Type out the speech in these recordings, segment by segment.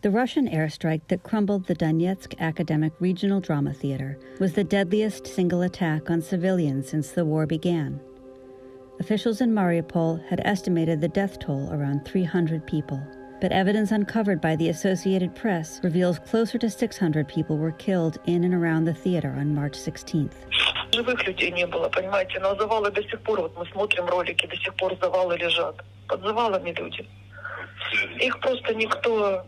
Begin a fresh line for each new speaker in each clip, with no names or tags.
The Russian airstrike that crumbled the Donetsk Academic Regional Drama Theater was the deadliest single attack on civilians since the war began. Officials in Mariupol had estimated the death toll around 300 people, but evidence uncovered by the Associated Press reveals closer to 600 people were killed in and around the theater on March 16th.
Живых людей не было, понимаете, но завалы до сих пор, вот мы смотрим ролики, до сих пор завалы лежат. Под завалами люди. Их просто никто,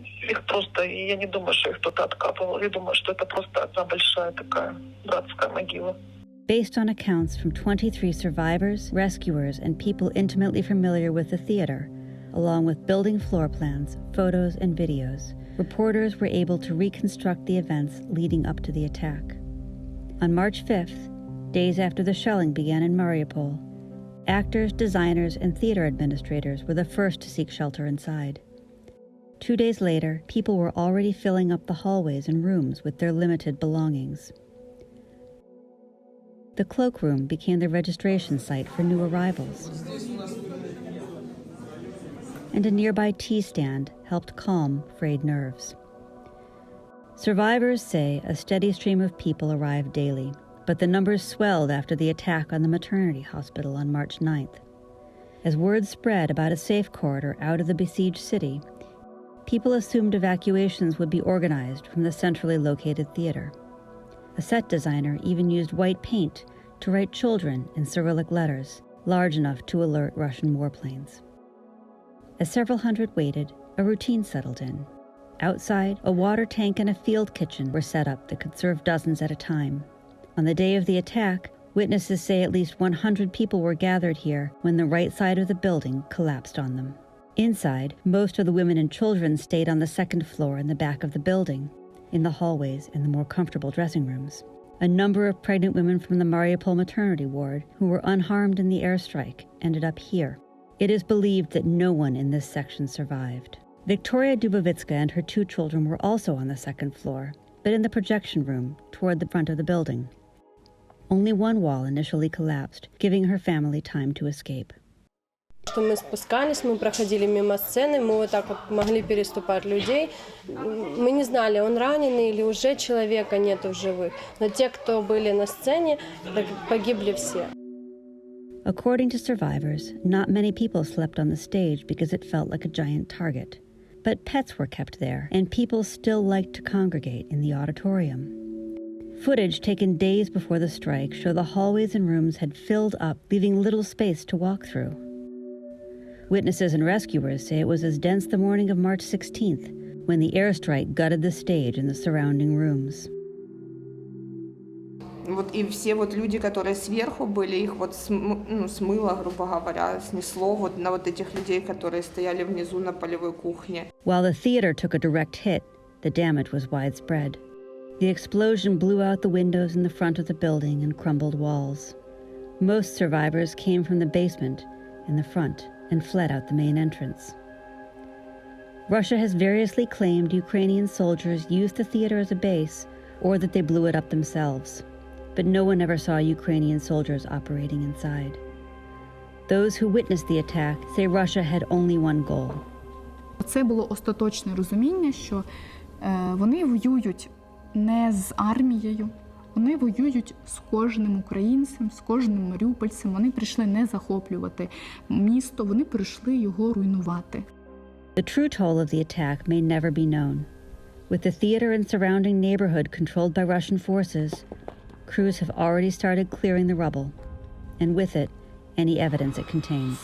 я не думаю, что их кто-то откапывал. Я думаю, что это просто одна большая такая братская могила.
Based on accounts from 23 survivors, rescuers, and people intimately familiar with the theater, along with building floor plans, photos, and videos, reporters were able to reconstruct the events leading up to the attack. On March 5th, days after the shelling began in Mariupol, actors, designers, and theater administrators were the first to seek shelter inside. 2 days later, people were already filling up the hallways and rooms with their limited belongings. The cloakroom became the registration site for new arrivals, and a nearby tea stand helped calm frayed nerves. Survivors say a steady stream of people arrived daily, but the numbers swelled after the attack on the maternity hospital on March 9th. As word spread about a safe corridor out of the besieged city, people assumed evacuations would be organized from the centrally located theater. A set designer even used white paint to write children in Cyrillic letters, large enough to alert Russian warplanes. As several hundred waited, a routine settled in. Outside, a water tank and a field kitchen were set up that could serve dozens at a time. On the day of the attack, witnesses say at least 100 people were gathered here when the right side of the building collapsed on them. Inside, most of the women and children stayed on the second floor in the back of the building, in the hallways and the more comfortable dressing rooms. A number of pregnant women from the Mariupol maternity ward who were unharmed in the airstrike ended up here. It is believed that no one in this section survived. Victoria Dubovitska and her 2 children were also on the second floor, but in the projection room toward the front of the building. Only one wall initially collapsed, giving her family time to escape.
Что мы спускались, мы проходили мимо сцены, мы вот так вот могли переступать людей. Мы не знали, он раненый или уже человека нету в живых. Но те, кто были на сцене, погибли все.
According to survivors, not many people slept on the stage because it felt like a giant target. But pets were kept there, and people still liked to congregate in the auditorium. Footage taken days before the strike show the hallways and rooms had filled up, leaving little space to walk through. Witnesses and rescuers say it was as dense the morning of March 16th, when the airstrike gutted the stage and the surrounding rooms.
Вот и все вот люди, которые сверху были, их вот смыло, грубо говоря, снесло вот на вот этих людей, которые стояли внизу на полевой кухне.
While the theater took a direct hit, the damage was widespread. The explosion blew out the windows in the front of the building and crumbled walls. Most survivors came from the basement in the front and fled out the main entrance. Russia has variously claimed Ukrainian soldiers used the theater as a base or that they blew it up themselves, but no one ever saw Ukrainian soldiers operating inside. Those who witnessed the attack say Russia had only one goal.
Це було остаточне розуміння, що вони воюють не з армією, вони воюють з кожним українцем, з кожним маріупольцем. Вони прийшли не захоплювати місто, вони прийшли його руйнувати.
The true toll of the attack may never be known. With the theater and surrounding neighborhood controlled by Russian forces, crews have already started clearing the rubble, and with it, any evidence it contains.